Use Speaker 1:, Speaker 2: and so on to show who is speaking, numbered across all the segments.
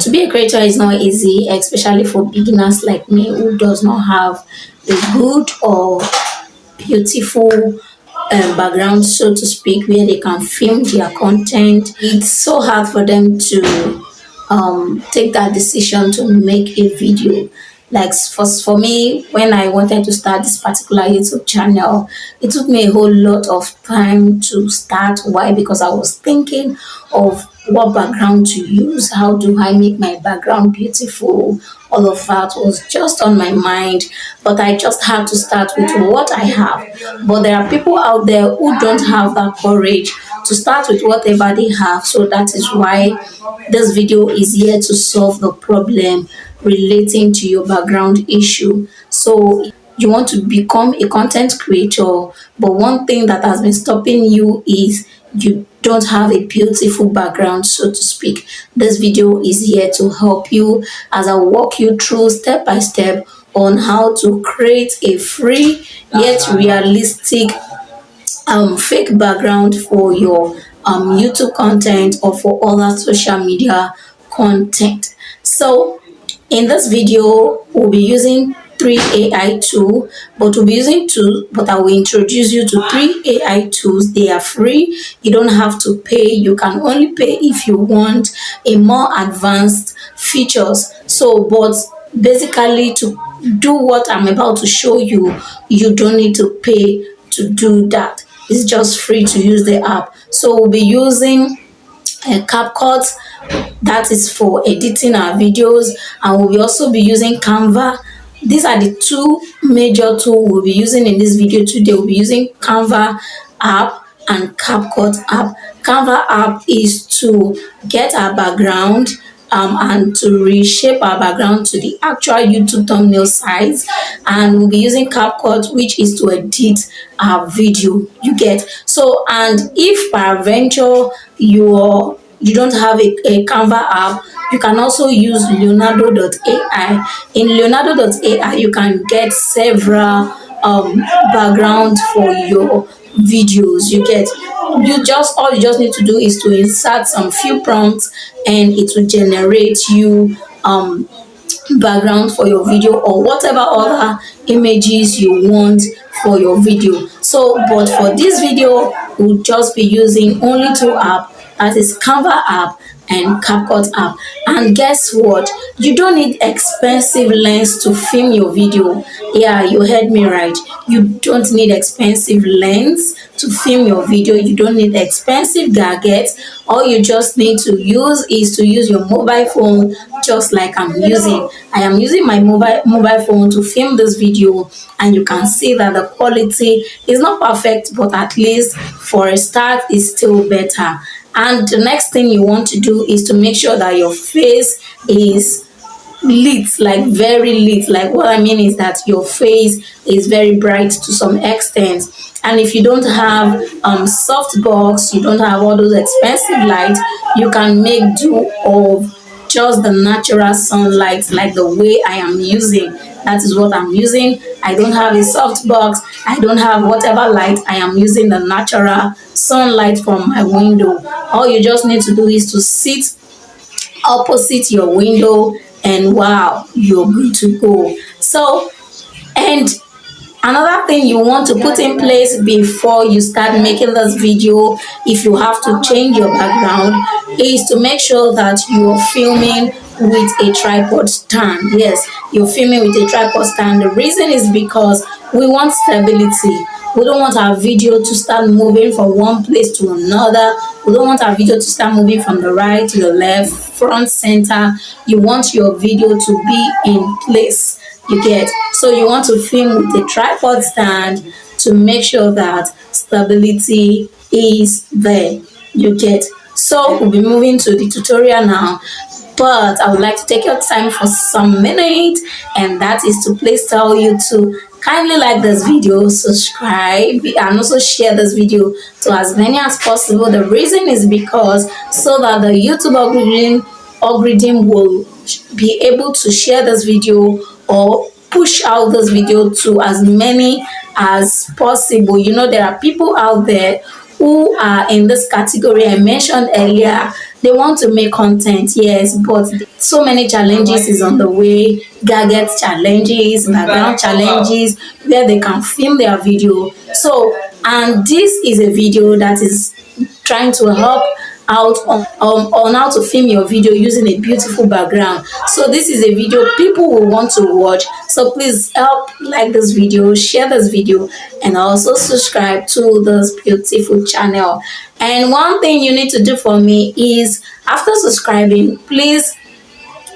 Speaker 1: To be a creator is not easy, especially for beginners like me who does not have a good or beautiful background, so to speak, where they can film their content. It's so hard for them to take that decision to make a video. Like for me, when I wanted to start this particular YouTube channel, it took me a whole lot of time to start. Why? Because I was thinking of what background to use, how do I make my background beautiful. All of that was just on my mind, but I just had to start with what I have. But there are people out there who don't have that courage to start with whatever they have. So that is why this video is here to solve the problem relating to your background issue. So you want to become a content creator, but one thing that has been stopping you is you don't have a beautiful background, so to speak. This video is here to help you as I walk you through step by step on how to create a free yet realistic fake background for your YouTube content or for other social media content. So in this video, we'll be using three AI tools, but we'll be using two, but I will introduce you to three AI tools. They are free. You don't have to pay. You can only pay if you want a more advanced features. So, but basically to do what I'm about to show you, you don't need to pay to do that. It's just free to use the app. So we'll be using a CapCut, that is for editing our videos, and we'll also be using Canva. These are the two major tools we'll be using in this video today. We'll be using Canva app and CapCut app. Canva app is to get our background and to reshape our background to the actual YouTube thumbnail size, and we'll be using CapCut, which is to edit our video. You get so, and if peradventure you don't have a Canva app, you can also use Leonardo.ai. In Leonardo.ai, you can get several background for your videos. All you just need to do is to insert some few prompts, and it will generate you background for your video or whatever other images you want for your video. So but for this video, we'll just be using only two apps, that is Canva app and CapCut app. And guess what? You don't need expensive lens to film your video. Yeah, you heard me right. You don't need expensive lens to film your video. You don't need expensive gadgets. All you just need to use is to use your mobile phone, just like I'm using. I am using my mobile phone to film this video, and you can see that the quality is not perfect, but at least for a start it's still better. And the next thing you want to do is to make sure that your face is lit, like very lit. Like what I mean is that your face is very bright to some extent. And if you don't have softbox, you don't have all those expensive lights, you can make do of just the natural sunlight, like the way I am using. That is what I'm using. I don't have a softbox, I don't have whatever light. I am using the natural sunlight from my window. All you just need to do is to sit opposite your window, and wow, you're good to go. So, and another thing you want to put in place before you start making this video, if you have to change your background, is to make sure that you're filming with a tripod stand. Yes, you're filming with a tripod stand. The reason is because we want stability. We don't want our video to start moving from one place to another. We don't want our video to start moving from the right to the left, front, center. You want your video to be in place. You get, so you want to film with a tripod stand to make sure that stability is there. You get, so we'll be moving to the tutorial now, but I would like to take your time for some minutes, and that is to please tell you to kindly like this video, subscribe, and also share this video to as many as possible. The reason is because so that the YouTube algorithm will be able to share this video or push out this video to as many as possible. You know, there are people out there who are in this category I mentioned earlier. They want to make content, yes, but so many challenges is on the way. Gadget challenges, background challenges, where they can film their video. So, and this is a video that is trying to help out on how to film your video using a beautiful background. So this is a video people will want to watch. So please help like this video, share this video, and also subscribe to this beautiful channel. And one thing you need to do for me is, after subscribing, please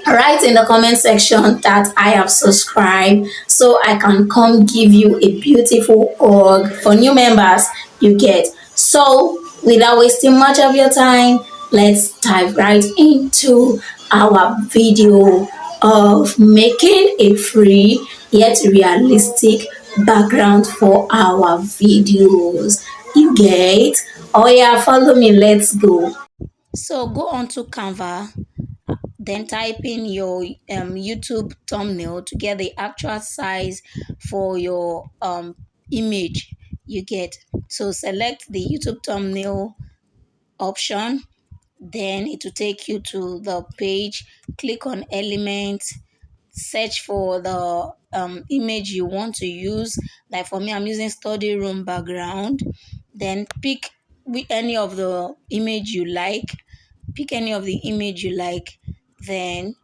Speaker 1: write in the comment section that I have subscribed, so I can come give you a beautiful hug. For new members, you get. So without wasting much of your time, let's dive right into our video of making a free yet realistic background for our videos. You get? Oh yeah, follow me, let's go. So go on to Canva, then type in your YouTube thumbnail to get the actual size for your image you get. So select the YouTube thumbnail option, then it will take you to the page. Click on elements, search for the image you want to use. Like for me, I'm using study room background. Then any of the image you like. Pick any of the image you like. Then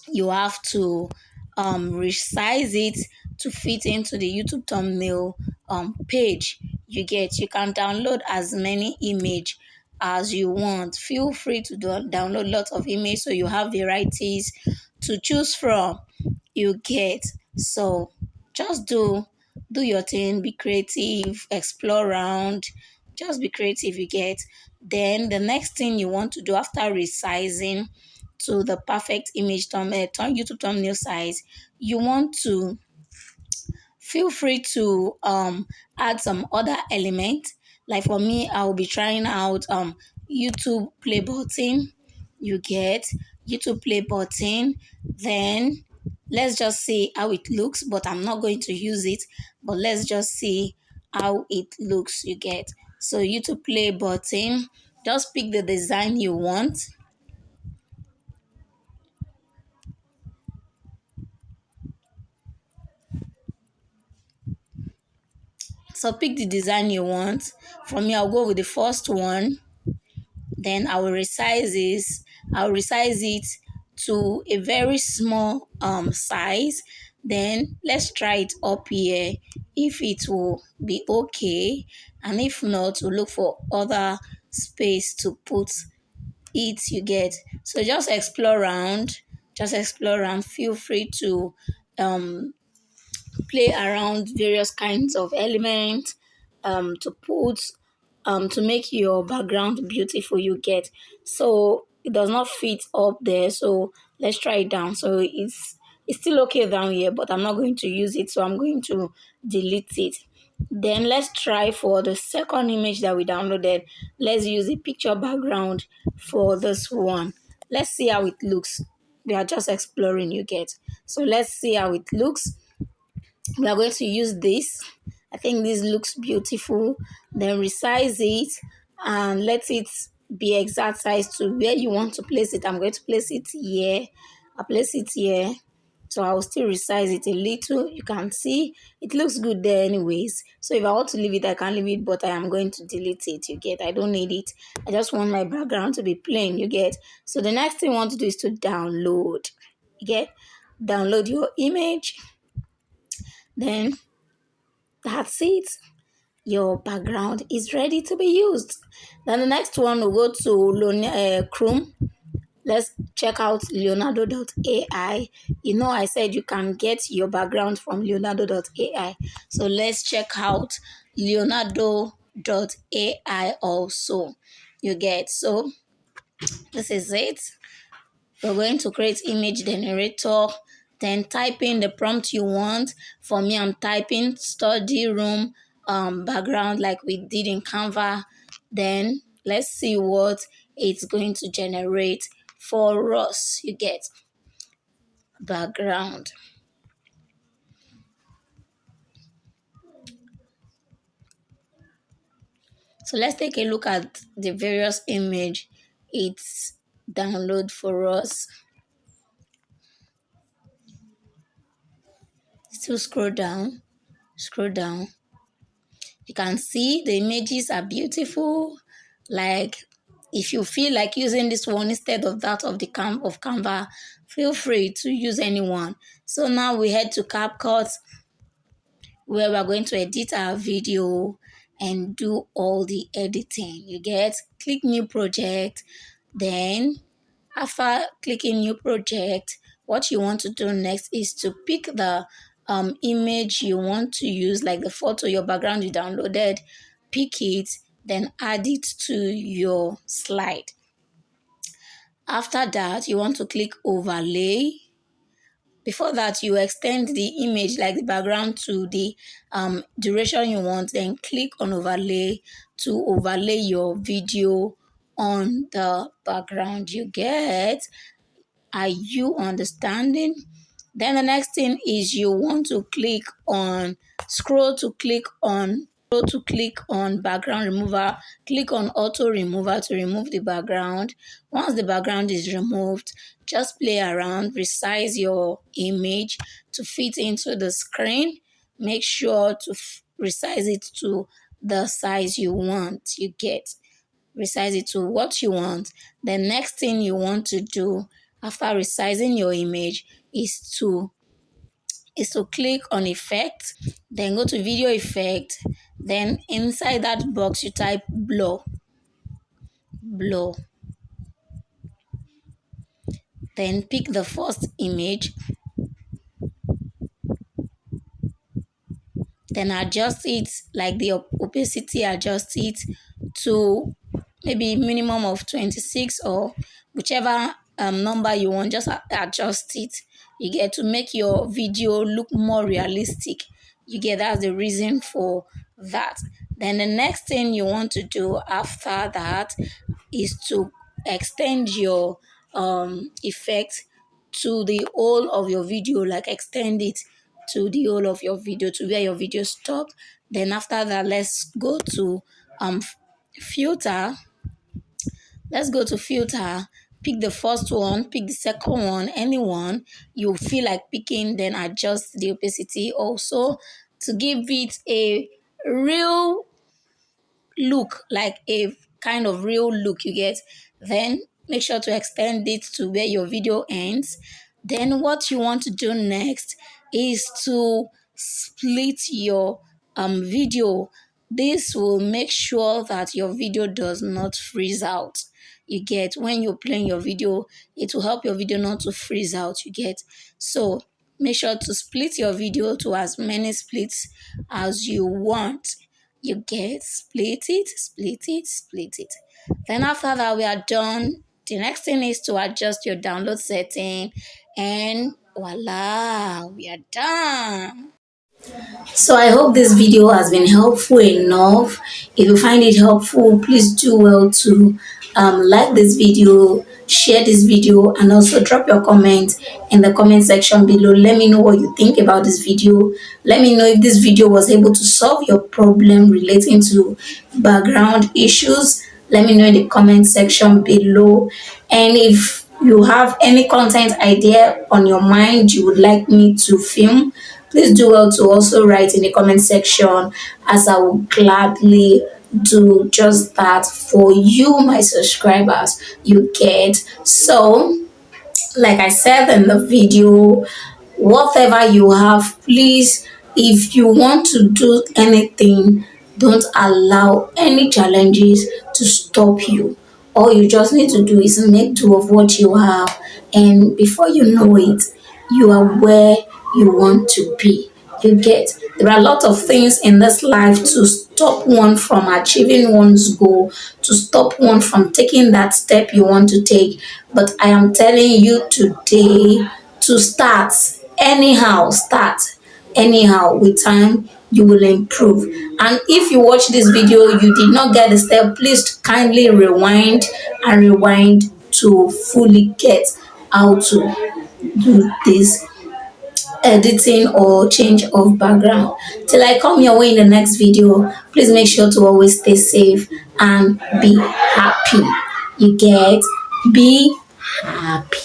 Speaker 1: you have to resize it to fit into the YouTube thumbnail page you get. You can download as many image as you want. Feel free to download lots of image so you have varieties to choose from you get. So just do your thing, be creative, explore around, just be creative you get. Then the next thing you want to do after resizing to the perfect image YouTube thumbnail size, you want to feel free to add some other element. Like for me, I will be trying out YouTube play button. You get YouTube play button. Then let's just see how it looks, but I'm not going to use it. But let's just see how it looks. You get. So YouTube play button. Just pick the design you want. So pick the design you want. For me, I'll go with the first one. Then I will resize it to a very small size. Then let's try it up here if it will be okay, and if not, we'll look for other space to put it you get. So just explore around, feel free to um play around various kinds of elements to make your background beautiful you get. So it does not fit up there, so let's try it down. So it's still okay down here, but I'm not going to use it, so I'm going to delete it. Then let's try for the second image that we downloaded. Let's use a picture background for this one. Let's see how it looks. We are just exploring you get. So let's see how it looks. We are going to use this. I think this looks beautiful. Then resize it and let it be exact size to where you want to place it. I'm going to place it here. I'll place it here. So I'll still resize it a little. You can see it looks good there anyways. So if I want to leave it, I can leave it, but I am going to delete it. You get, I don't need it. I just want my background to be plain. You get. So the next thing I want to do is to download. You get, download your image. Then that's it. Your background is ready to be used. Then the next one will go to Chrome. Let's check out Leonardo.ai. You know, I said you can get your background from Leonardo.ai. So let's check out Leonardo.ai also. You get, so this is it. We're going to create image generator, then type in the prompt you want. For me, I'm typing study room background like we did in Canva. Then let's see what it's going to generate for us. You get background. So let's take a look at the various image it's download for us. Still scroll down. You can see the images are beautiful. Like, if you feel like using this one instead of that of the of Canva, feel free to use anyone. So now we head to CapCut, where we're going to edit our video and do all the editing. You get, click new project. Then after clicking new project, what you want to do next is to pick the image you want to use, like the photo, your background you downloaded. Pick it, then add it to your slide. After that, you want to click overlay. Before that, you extend the image, like the background, to the duration you want. Then click on overlay to overlay your video on the background. You get? Are you understanding? Then the next thing is you want to click on background remover. Click on auto remover to remove the background. Once the background is removed, just play around, resize your image to fit into the screen. Make sure to resize it to the size you want. You get, resize it to what you want. The next thing you want to do after resizing your image is to click on effect, then go to video effect, then inside that box you type blur, then pick the first image, then adjust it, like the opacity, adjust it to maybe minimum of 26 or whichever number you want. Just adjust it. You get, to make your video look more realistic. You get, that's the reason for that. Then the next thing you want to do after that is to extend your effect to the whole of your video, like extend it to the whole of your video, to where your video stop. Then after that, um filter let's go to filter. Pick the first one, pick the second one, anyone you feel like picking, then adjust the opacity also to give it a real look, like a kind of real look. You get? Then make sure to extend it to where your video ends. Then what you want to do next is to split your video. This will make sure that your video does not freeze out. You get? When you're playing your video, it will help your video not to freeze out. You get? So make sure to split your video to as many splits as you want. You get? Split it, split it, split it. Then after that, we are done. The next thing is to adjust your download setting, and voila, we are done. So I hope this video has been helpful enough. If you find it helpful, please do well to like this video, share this video, and also drop your comment in the comment section below. Let me know what you think about this video. Let me know if this video was able to solve your problem relating to background issues. Let me know in the comment section below. And if you have any content idea on your mind you would like me to film, please do well to also write in the comment section, as I will gladly do just that for you, my subscribers. You get? So like I said in the video, whatever you have, please, if you want to do anything, don't allow any challenges to stop you. All you just need to do is make do of what you have, and before you know it, you are where you want to be. You get? There are a lot of things in this life to stop one from achieving one's goal, to stop one from taking that step you want to take. But I am telling you today to start anyhow. Start anyhow. With time, you will improve. And if you watch this video, you did not get the step, please kindly rewind and rewind to fully get how to do this editing or change of background. Till I come your way in the next video, please make sure to always stay safe and be happy. You get? Be happy.